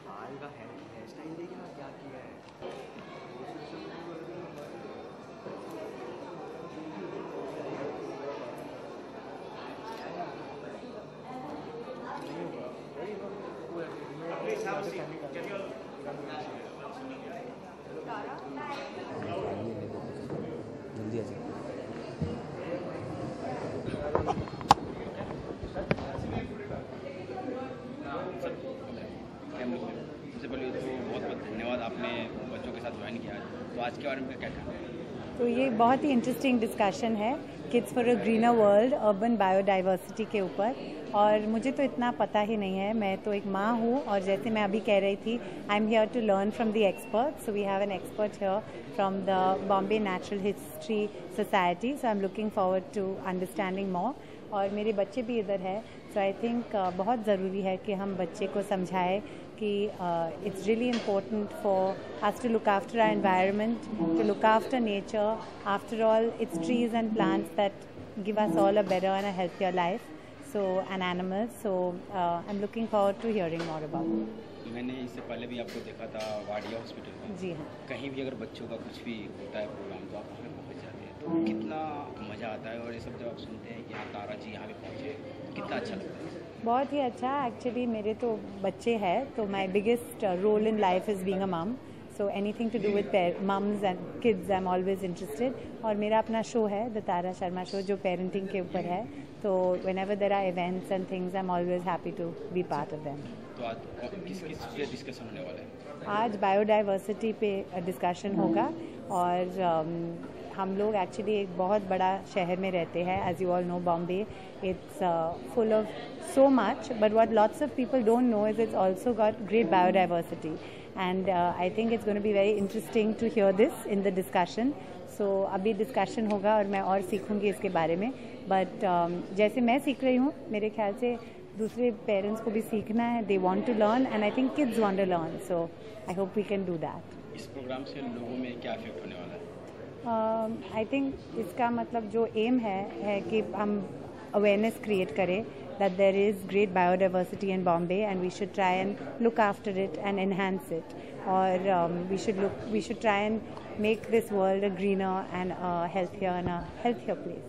बाल का hair style देखिए ना क्या किया है। जल्दी आ जाए। सबसे पहले तो बहुत बहुत धन्यवाद, आपने बच्चों के साथ ज्वाइन किया। तो आज के बारे में क्या कहना है? तो ये बहुत ही इंटरेस्टिंग डिस्कशन है kids for a greener world urban biodiversity के ऊपर। और मुझे तो इतना पता ही नहीं है, मैं तो एक माँ हूँ और जैसे मैं अभी कह रही थी, I am here to learn from the expert. So we have an expert here from the Bombay natural history society. So I am looking forward to understanding more. और मेरे बच्चे भी इधर है। सो आई थिंक बहुत ज़रूरी है कि हम बच्चे को समझाएं कि it's really important for us to look after our environment, to look after nature. After all, it's trees and plants that give us all a better and a healthier life. So, and animals. So, I'm looking forward to hearing more about it. मैंने इससे पहले भी आपको देखा था Wadia hospital में। जी हाँ। कहीं भी अगर बच्चों का कुछ भी होता है प्रोग्राम तो आप वहाँ पे पहुँच जाते हैं, तो कितना मज़ा आता है। और ये सब जब आप सुनते हैं कि हाँ तारा जी यहाँ पे पहुँचे, कितना अच्छा लगता है। बहुत ही अच्छा। एक्चुअली मेरे तो बच्चे हैं, तो my biggest role in life is being a mum. So anything to do with mums and kids I am always interested. और मेरा अपना शो है द तारा शर्मा शो, जो पेरेंटिंग के ऊपर है। तो whenever there are events and things I am always happy to be part of them. तो आज किस पे डिस्कशन होने वाला है? आज बायोडाइवर्सिटी पे डिस्कशन होगा। और हम लोग एक्चुअली एक बहुत बड़ा शहर में रहते हैं, as you all know Bombay it's full of so much, but what lots of people don't know is it's also got great biodiversity, and I think it's going to be very interesting to hear this in the discussion. So अभी discussion होगा और मैं और सीखूंगी इसके बारे में। But जैसे मैं सीख रही हूँ, मेरे ख्याल से दूसरे पेरेंट्स को भी सीखना है। They want to learn and I think kids want to learn. So I hope we can do that. इस प्रोग्राम से लोगों में क्या इफेक्ट होने वाला है? आई थिंक इसका मतलब जो एम है कि हम awareness create करें that there is great biodiversity in Bombay and we should try and look after it and enhance it. Or we should try and make this world a greener and a healthier place.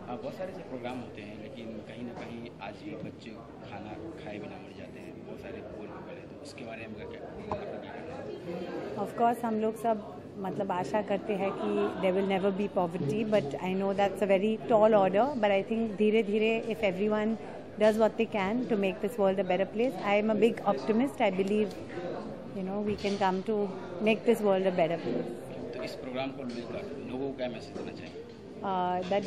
बहुत सारे ऐसे programme होते हैं, लेकिन कहीं ना कहीं आज भी बच्चे खाना खाए बिना मर जाते हैं। बहुत सारे बोल हैं, तो उसके बारे में क्या? Of course हम लोग सब मतलब आशा करते हैं कि there will never be poverty, but I know that's a very tall order. But I think धीरे धीरे if everyone does what they can to make this world a better place, I am a big optimist. I believe we can come to make this world a better place. तो इस programme को लेकर लोगों को क्या message देना चाहिए? That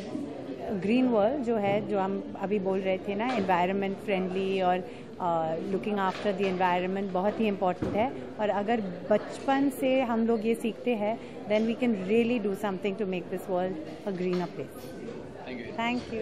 green world जो है, जो हम अभी बोल रहे थे ना, एनवायरनमेंट फ्रेंडली और लुकिंग आफ्टर द एनवायरनमेंट बहुत ही इम्पोर्टेंट है। और अगर बचपन से हम लोग ये सीखते हैं, then we can really do something to make this world a greener place. Thank you.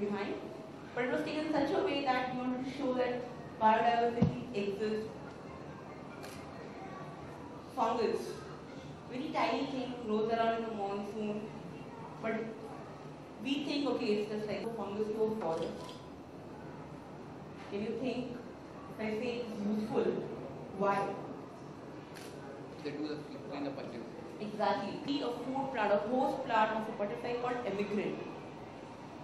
behind, but it was taken in such a way that we wanted to show that biodiversity exists. Fungus, very tiny thing, grows around in the monsoon, but we think, okay, it's just like a fungus to a forest. Can you think, if I say it's useful, why? They do the clean up activity. Exactly. See a food plant, a host plant of a butterfly called emigrant.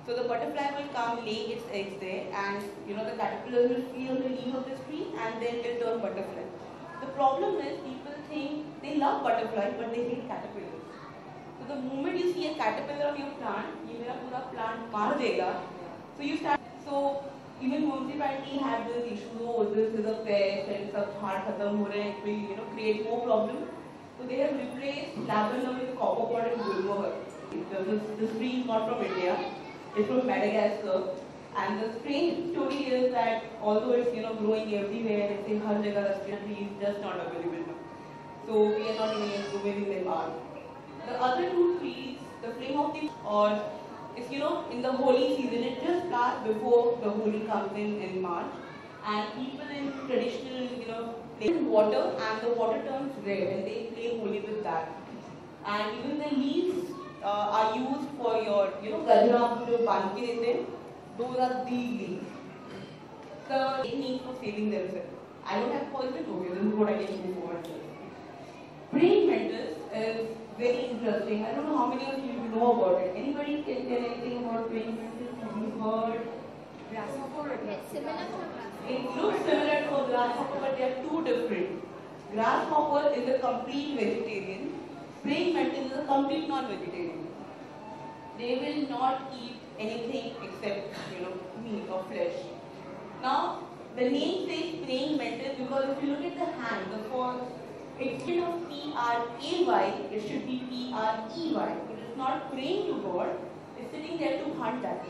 So the butterfly will come, lay its eggs there, and the caterpillars will feed on the leaves of this tree, and then they'll turn butterfly. The problem is people think they love butterflies, but they hate caterpillars. So the moment you see a caterpillar on your plant, you will pura plant maar dega. So you start. So even municipality had this issue. Oh, this is a pest, and sab hard khatam ho rahe hain. It will create more problem. So they have replaced lavender with copperpot and gulmohar. This tree is not from India. It's from Madagascar. And the strange story is that although it's growing everywhere, it's in har jagah, the tree is just not available now. So we are not even improving them out. The other two trees, the flame of the or it's in the holy season, it just starts before the Holi comes in March, and people in traditional play in water, and the water turns red, and they play Holi with that. And even the leaves are used for your gajra jo ban ke dete hain. Those are the leaves. The technique for saving themselves. I don't have poison. Okay, this is what I can do forward. Praying mantis is very interesting. I don't know how many of you know about it. Anybody can tell anything about praying mantis? Have you heard? Grasshopper. It's similar to grasshopper. It looks similar to a grasshopper, but they are two different. Grasshopper is a complete vegetarian. Praying mantis is a complete non-vegetarian. They will not eat anything except meat or flesh. Now the name says praying mantis because if you look at the hand, the first, instead of P-R-A-Y, it should be P-R-E-Y. It is not praying to God, it's sitting there to hunt that.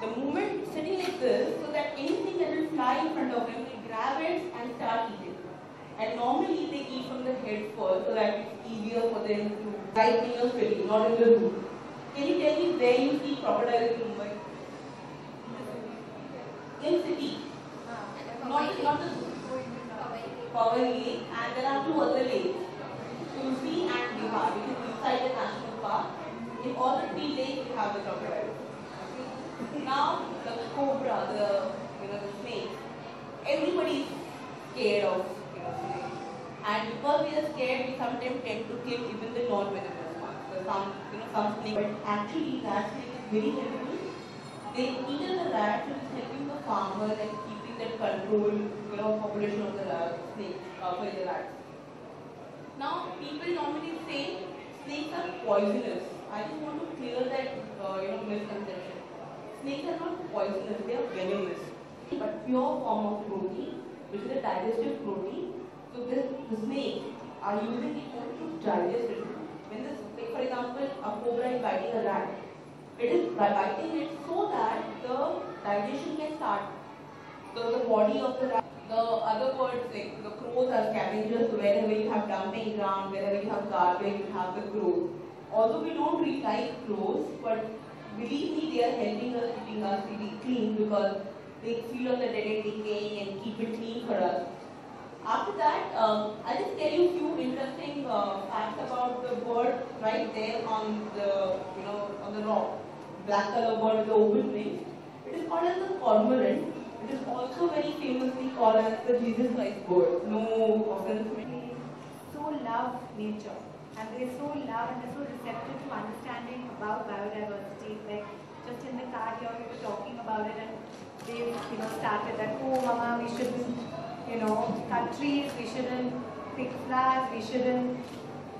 The moment it's sitting like this, so that anything that will fly in front of them, they grab it and start eating. And normally they eat from the head first, so that it's easier for them to bite in your filling, not in the root. Can you tell me where you see crocodiles in Mumbai? In city. Not the Powai Lake, and there are two other lakes, Tulsi and Bihar, which is inside the national park. In all the three lakes, you have the crocodiles. Now the cobra, the snake. Everybody is scared of snakes, and because we are scared, we sometimes tend to kill even the non-venomous ones. Some snake, but actually that snake is very helpful. They eat the rats, which is helping the farmers and keeping that control, population of the snakes, for the rats. Now, people normally say snakes are poisonous. I just want to clear that, misconception. Snakes are not poisonous; they are venomous. But pure form of protein, which is a digestive protein. So the snakes are using it to digest it. When this, for example, a cobra is biting a rat, it is biting it so that the digestion can start. So the body of the rat. The other birds, like the crows, are scavengers. So wherever you have dumping ground, wherever you have garbage, you have the crows. Although we don't really like crows, but believe me, they are helping us, keeping us really clean because they feed on the dead and decaying and keep it clean for us. After that, I'll just tell you a few interesting facts about the bird right there on the on the rock. Black color bird with the open wings. It is called as the cormorant. It is also very famously called as the Jesus Christ bird. No offense. They so love nature, and they so love and they're so receptive to understanding about biodiversity. Like just in the car here, we were talking about it, and they started that, oh mama, we shouldn't cut trees, we shouldn't pick flowers, we shouldn't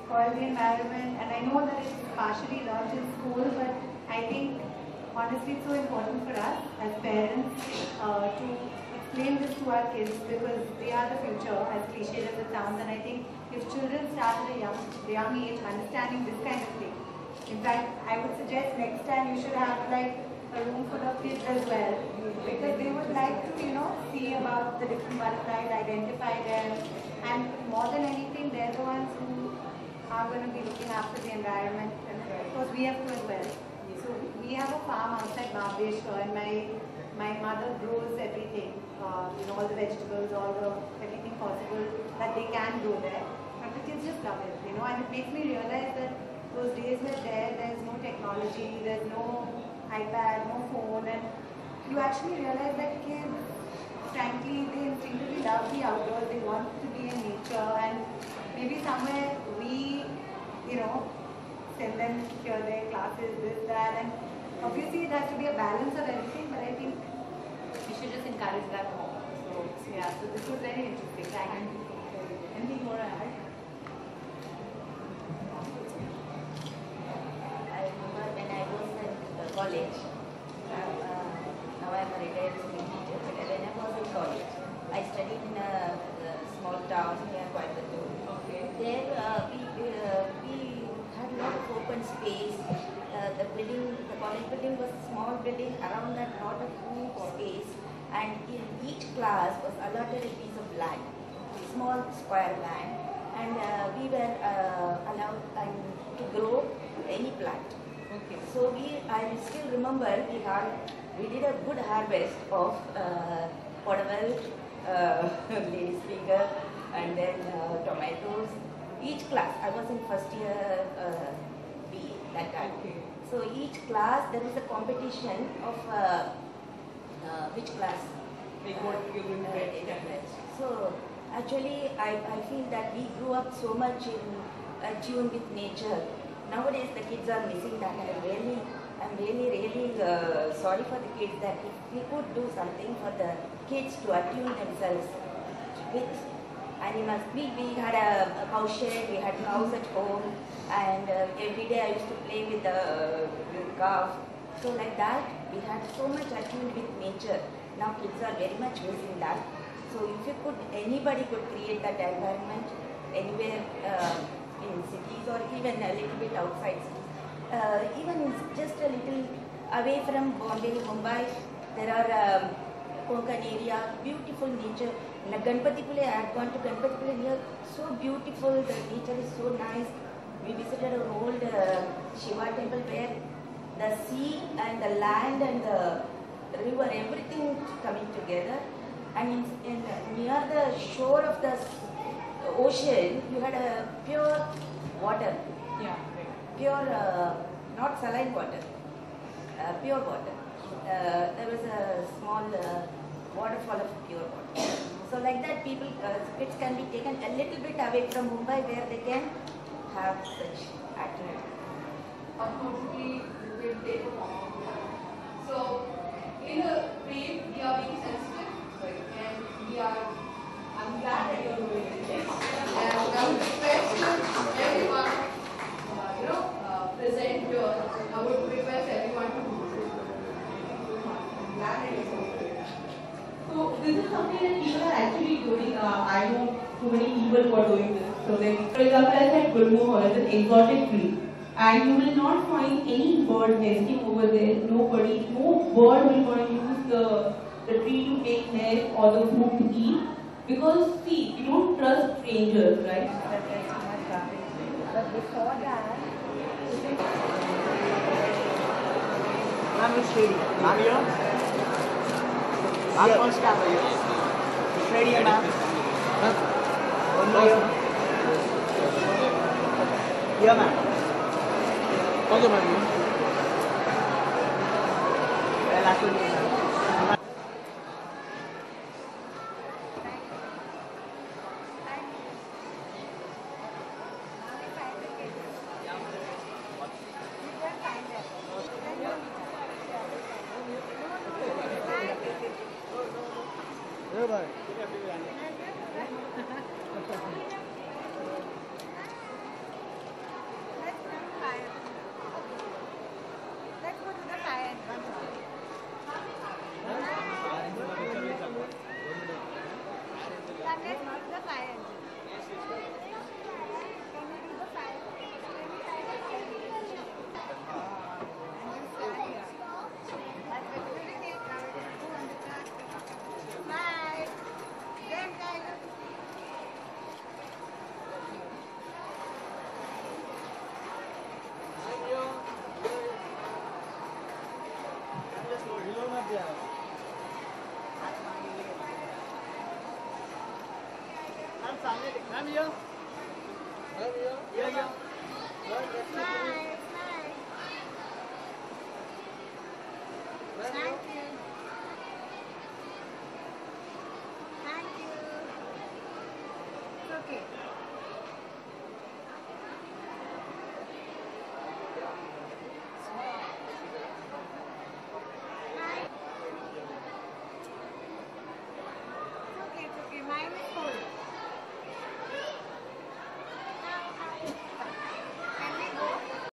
spoil the environment. And I know that it's partially learned in school, but I think honestly it's so important for us as parents to explain this to our kids because they are the future, as cliche as it sounds. And I think if children start at a young age understanding this kind of thing, in fact, I would suggest next time you should have like a room full of kids as well, because they would like to, see about the different butterflies, identify them, and more than anything, they're the ones who are going to be looking after the environment, and of course we have to as well. So we have a farm outside Mahabaleshwar, and my mother grows everything, all the vegetables, everything possible that they can grow there. But the kids just love it, and it makes me realize that those days were there. There's no technology, there's no iPad, no phone, and you actually realize that kids, frankly, they instinctively love the outdoors. They want to be in nature, and maybe somewhere we, send them here, their classes, this, that, and obviously it has to be a balance of everything, but I think we should just encourage that more. So yeah, so this was very interesting. Thank you. Anything more to add? I remember when I was in college, now I am a retired school teacher, but when I was in college, I studied in a small town near Coimbatore. There we had a lot of open space. The college building was a small building. Around that, lot of huge space, and in each class was allotted a piece of land, small square land, and we were allowed to grow any plant. Okay. So I still remember we did a good harvest of potable, lady's finger, and then tomatoes. Each class, I was in first year B that time. Okay. So each class there was a competition of which class. Like what you're going to get. So actually, I feel that we grew up so much in tune with nature. Nowadays, the kids are missing that. I'm really sorry for the kids, that if we could do something for the kids to attune themselves with animals. We had a cow shed, we had cows at home, and every day I used to play with the calf. So like that, we had so much attuned with nature. Now kids are very much missing that. So if anybody could create that environment anywhere in cities or even a little bit outside cities, even just a little away from Bombay, Mumbai, there are Konkan area, beautiful nature. Ganpatipule, I had gone to Ganpatipule here, so beautiful, the nature is so nice. We visited an old Shiva temple where the sea and the land and the river, everything coming together. And near the shore of the ocean, you had a pure water. Yeah, right. Pure, not saline water, pure water. There was a small waterfall of pure water. So like that, people, kids can be taken a little bit away from Mumbai where they can have such activity. Unfortunately, we will take a moment. So, in a way, we are being sensitive, and I'm glad that you're doing this. And I would request everyone, present here. I would request everyone to do this. I'm glad that you're doing this. So this is something that people are actually doing. I know too many people who are doing this. So like, for example, I said Gulmohar is an exotic tree, and you will not find any bird nesting over there. No bird will going to use the tree to take nest or the food to eat, because see, you don't trust strangers, right? But before that, Ma'am, it's ready. Ma'am, here? Ma'am, first step here. It's ready, ma'am. One more here. Here, ma'am. Okay, ma'am. Last one, ma'am. Here, bye. let's go to the fire. Let's go to the fire. Can we do the fire? Bye. Then, ma'am सामने ma'am ये Thank you. Thank you. It's okay.